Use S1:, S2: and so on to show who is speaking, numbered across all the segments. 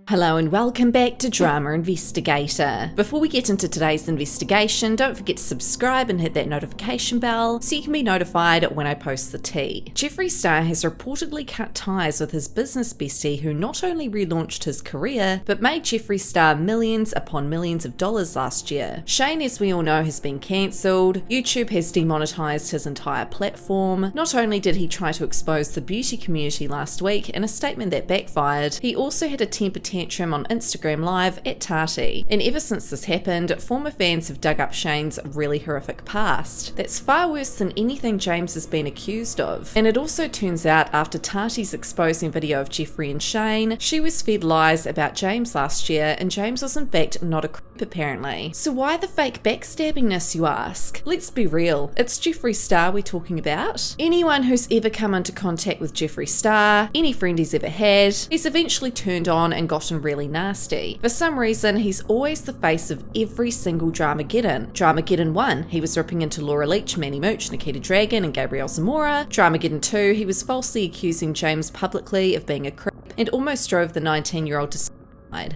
S1: Hello and welcome back to Drama Investigator. Before we get into today's investigation, don't forget to subscribe and hit that notification bell so you can be notified when I post the tea. Jeffree Star has reportedly cut ties with his business bestie who not only relaunched his career, but made Jeffree Star millions upon millions of dollars last year. Shane, as we all know, has been cancelled. YouTube has demonetized his entire platform. Not only did he try to expose the beauty community last week in a statement that backfired, he also had a temper tantrum on Instagram Live at Tati. And ever since this happened, former fans have dug up Shane's really horrific past. That's far worse than anything James has been accused of. And it also turns out after Tati's exposing video of Jeffree and Shane, she was fed lies about James last year, and James was in fact not a creep apparently. So why the fake backstabbingness, you ask? Let's be real, it's Jeffree Star we're talking about. Anyone who's ever come into contact with Jeffree Star, any friend he's ever had, he's eventually turned on and gotten really nasty. For some reason, he's always the face of every single Dramageddon. Dramageddon 1, he was ripping into Laura Leach, Manny Mooch, Nikita Dragon, and Gabrielle Zamora. Dramageddon 2, he was falsely accusing James publicly of being a creep and almost drove the 19-year-old to suicide.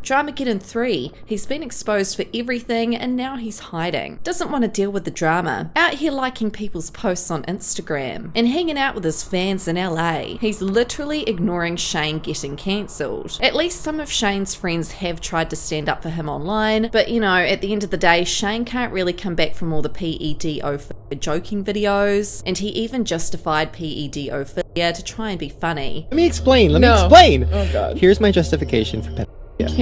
S1: Dramageddon 3, he's been exposed for everything and now he's hiding. Doesn't want to deal with the drama. Out here liking people's posts on Instagram and hanging out with his fans in LA. He's literally ignoring Shane getting cancelled. At least some of Shane's friends have tried to stand up for him online, but you know, at the end of the day, Shane can't really come back from all the pedophilia joking videos, and he even justified pedophilia to try and be funny.
S2: Let me explain. Oh god. Here's my justification for pedophilia.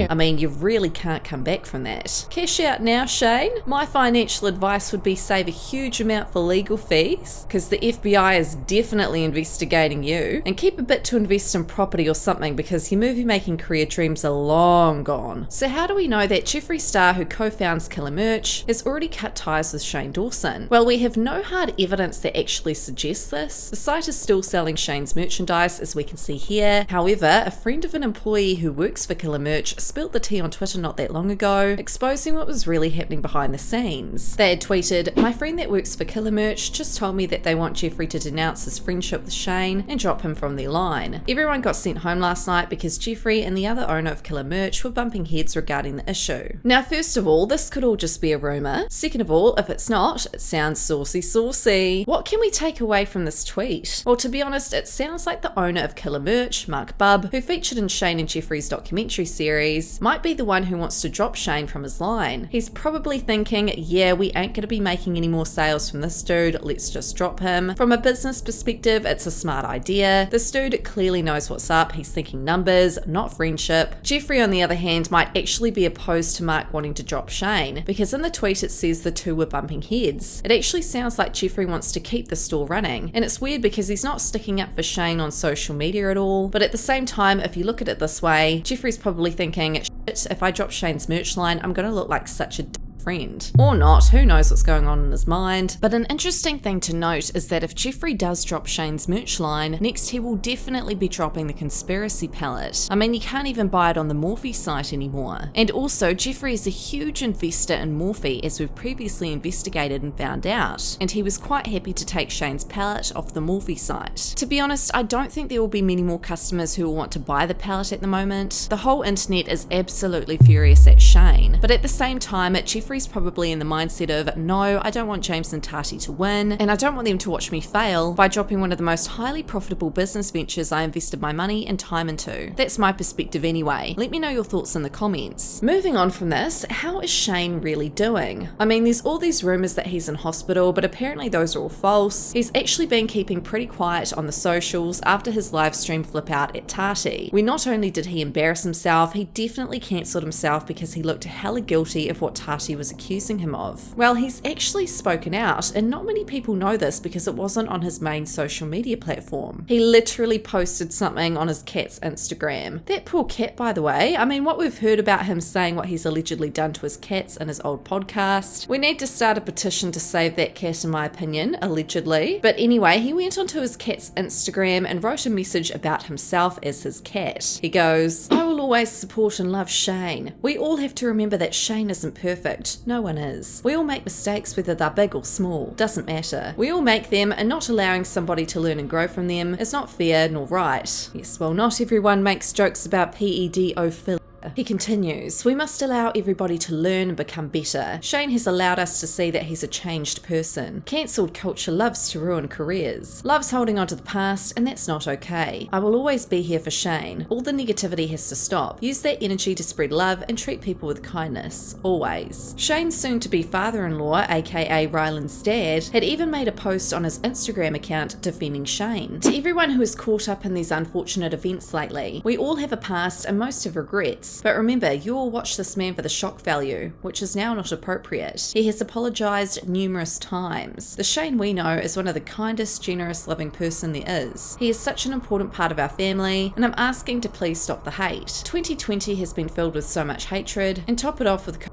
S1: I mean, you really can't come back from that. Cash out now, Shane. My financial advice would be save a huge amount for legal fees, because the FBI is definitely investigating you, and keep a bit to invest in property or something, because your movie making career dreams are long gone. So how do we know that Jeffree Star, who co-founds Killer Merch, has already cut ties with Shane Dawson? Well, we have no hard evidence that actually suggests this. The site is still selling Shane's merchandise, as we can see here. However, a friend of an employee who works for Killer Merch spilled the tea on Twitter not that long ago, exposing what was really happening behind the scenes. They had tweeted, "My friend that works for Killer Merch just told me that they want Jeffree to denounce his friendship with Shane and drop him from their line. Everyone got sent home last night because Jeffree and the other owner of Killer Merch were bumping heads regarding the issue." Now, first of all, this could all just be a rumor. Second of all, if it's not, it sounds saucy. What can we take away from this tweet? Well, to be honest, it sounds like the owner of Killer Merch, Mark Bubb, who featured in Shane and Jeffree's documentary series, might be the one who wants to drop Shane from his line. He's probably thinking, yeah, we ain't gonna be making any more sales from this dude, let's just drop him. From a business perspective, it's a smart idea. This dude clearly knows what's up, he's thinking numbers, not friendship. Jeffree, on the other hand, might actually be opposed to Mark wanting to drop Shane, because in the tweet it says the two were bumping heads. It actually sounds like Jeffree wants to keep the store running, and it's weird because he's not sticking up for Shane on social media at all, but at the same time, if you look at it this way, Jeffree's probably thinking, shit, if I drop Shane's merch line, I'm gonna look like such a friend. Or not, who knows what's going on in his mind. But an interesting thing to note is that if Jeffree does drop Shane's merch line, next he will definitely be dropping the conspiracy palette. I mean, you can't even buy it on the Morphe site anymore. And also, Jeffree is a huge investor in Morphe, as we've previously investigated and found out, and he was quite happy to take Shane's palette off the Morphe site. To be honest, I don't think there will be many more customers who will want to buy the palette at the moment. The whole internet is absolutely furious at Shane, but at the same time, Jeffree's probably in the mindset of, no, I don't want James and Tati to win, and I don't want them to watch me fail by dropping one of the most highly profitable business ventures I invested my money and time into. That's my perspective anyway. Let me know your thoughts in the comments. Moving on from this, how is Shane really doing? I mean, there's all these rumors that he's in hospital, but apparently those are all false. He's actually been keeping pretty quiet on the socials after his live stream flip out at Tati, where not only did he embarrass himself, he definitely cancelled himself because he looked hella guilty of what Tati was accusing him of. Well, he's actually spoken out, and not many people know this because it wasn't on his main social media platform. He literally posted something on his cat's Instagram. That poor cat, by the way. I mean, what we've heard about him saying what he's allegedly done to his cats in his old podcast. We need to start a petition to save that cat, in my opinion, allegedly. But anyway, he went onto his cat's Instagram and wrote a message about himself as his cat. He goes, "I will always support and love Shane. We all have to remember that Shane isn't perfect. No one is. We all make mistakes, whether they're big or small. Doesn't matter. We all make them, and not allowing somebody to learn and grow from them is not fair nor right. Yes, well, not everyone makes jokes about pedophilia He continues, we must allow everybody to learn and become better. Shane has allowed us to see that he's a changed person. Cancelled culture loves to ruin careers. Loves holding on to the past, and that's not okay. I will always be here for Shane. All the negativity has to stop. Use that energy to spread love and treat people with kindness. Always. Shane's soon-to-be father-in-law, aka Ryland's dad, had even made a post on his Instagram account defending Shane. To everyone who is caught up in these unfortunate events lately, we all have a past and most have regrets. But remember, you all watch this man for the shock value, which is now not appropriate. He has apologised numerous times. The Shane we know is one of the kindest, generous, loving person there is. He is such an important part of our family, and I'm asking to please stop the hate. 2020 has been filled with so much hatred, and top it off with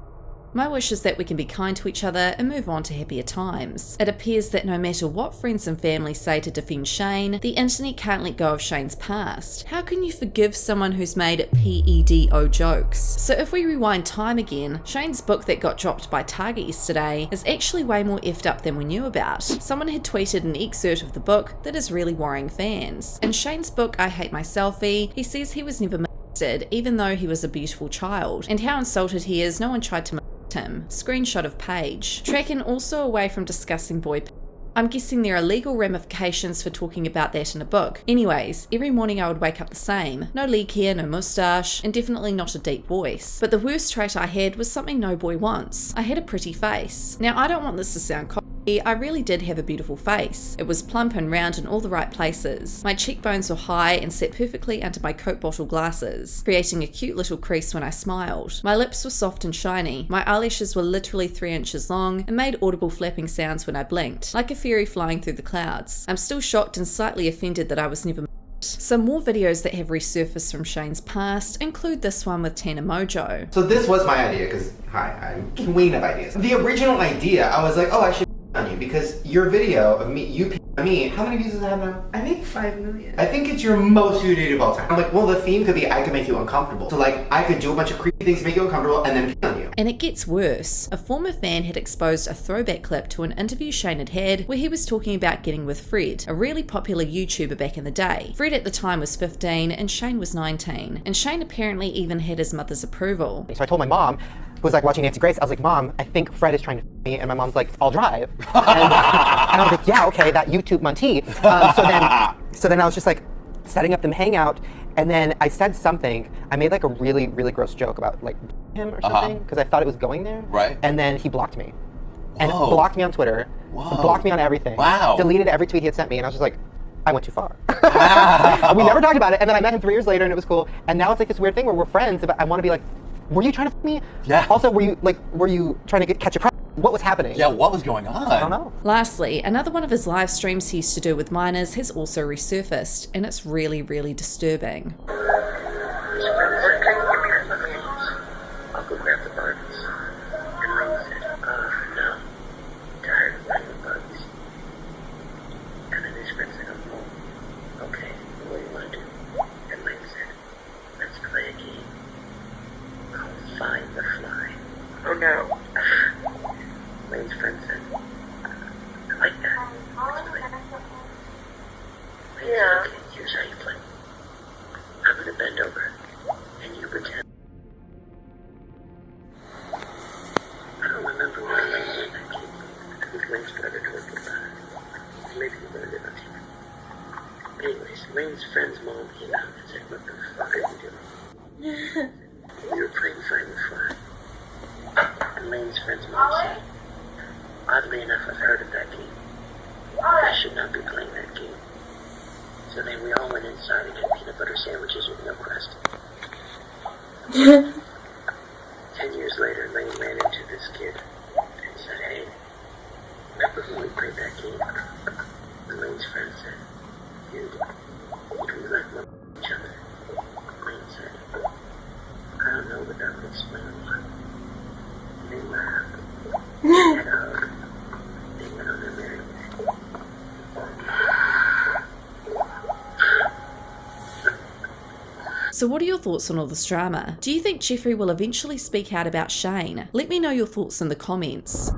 S1: my wish is that we can be kind to each other and move on to happier times. It appears that no matter what friends and family say to defend Shane, the internet can't let go of Shane's past. How can you forgive someone who's made pedo jokes? So if we rewind time again, Shane's book that got dropped by Target yesterday is actually way more effed up than we knew about. Someone had tweeted an excerpt of the book that is really worrying fans. In Shane's book, I Hate My Selfie, he says he was never molested, even though he was a beautiful child, and how insulted he is no one tried to him. Screenshot of page. Tracking also away from discussing boy. I'm guessing there are legal ramifications for talking about that in a book. Anyways, every morning I would wake up the same. No leg hair, no moustache, and definitely not a deep voice. But the worst trait I had was something no boy wants. I had a pretty face. Now I don't want this to sound cocky. I really did have a beautiful face. It was plump and round in all the right places. My cheekbones were high and sat perfectly under my Coke bottle glasses, creating a cute little crease when I smiled. My lips were soft and shiny. My eyelashes were literally 3 inches long and made audible flapping sounds when I blinked, like a fairy flying through the clouds. I'm still shocked and slightly offended that I was never. Some more videos that have resurfaced from Shane's past include this one with Tana Mojo.
S3: So this was my idea, because, hi, I'm queen of ideas. The original idea, I was like, oh, I should on you, because your video of me, you on me, how many views does it have now?
S4: I think 5 million.
S3: I think it's your most viewed video of all time. I'm like, well, the theme could be I could make you uncomfortable. So like, I could do a bunch of creepy things to make you uncomfortable and then on you.
S1: And it gets worse. A former fan had exposed a throwback clip to an interview Shane had had where he was talking about getting with Fred, a really popular YouTuber back in the day. Fred at the time was 15 and Shane was 19. And Shane apparently even had his mother's approval.
S5: So I told my mom, who was like watching Nancy Grace, I was like, Mom, I think Fred is trying to f me, and my mom's like, I'll drive. And I was like, yeah, okay, that YouTube Monty. So then I was just like setting up them hangout, and then I said something. I made like a really, really gross joke about like him or something, because I thought it was going there.
S6: Right.
S5: And then he blocked me. And blocked me on Twitter, blocked me on everything.
S6: Wow.
S5: Deleted every tweet he had sent me, and I was just like, I went too far. We never talked about it, and then I met him 3 years later, and it was cool. And now it's like this weird thing where we're friends, but I want to be like, were you trying to f me?
S6: Yeah.
S5: Also, were you trying to catch a crowd? What was happening?
S6: Yeah, what was going on?
S5: I don't know.
S1: Lastly, another one of his live streams he used to do with minors has also resurfaced, and it's really, really disturbing.
S4: Oh no. Lane's friend said, I like that. Let's play. Yeah. Okay, here's how you play. I'm gonna bend over, and you pretend. I don't remember where Lane was that game. I think Lane's brother told me about it. Maybe you learned it on TV. Anyways, Lane's friend's mom came out and said, what the fuck are you doing? We were playing Find the Fly. And Lane's friend's mom said, oddly enough, I've heard of that game. I should not be playing that game. So then we all went inside and had peanut butter sandwiches with no crust. 10 years later, Lane ran into this kid and said, hey, remember when we played that game? And Lane's friend said, dude, we like love each other. Lane said, I don't know, but that would explain a lot. They laughed. They had a hug. They went on their merry way.
S1: So what are your thoughts on all this drama? Do you think Jeffree will eventually speak out about Shane? Let me know your thoughts in the comments.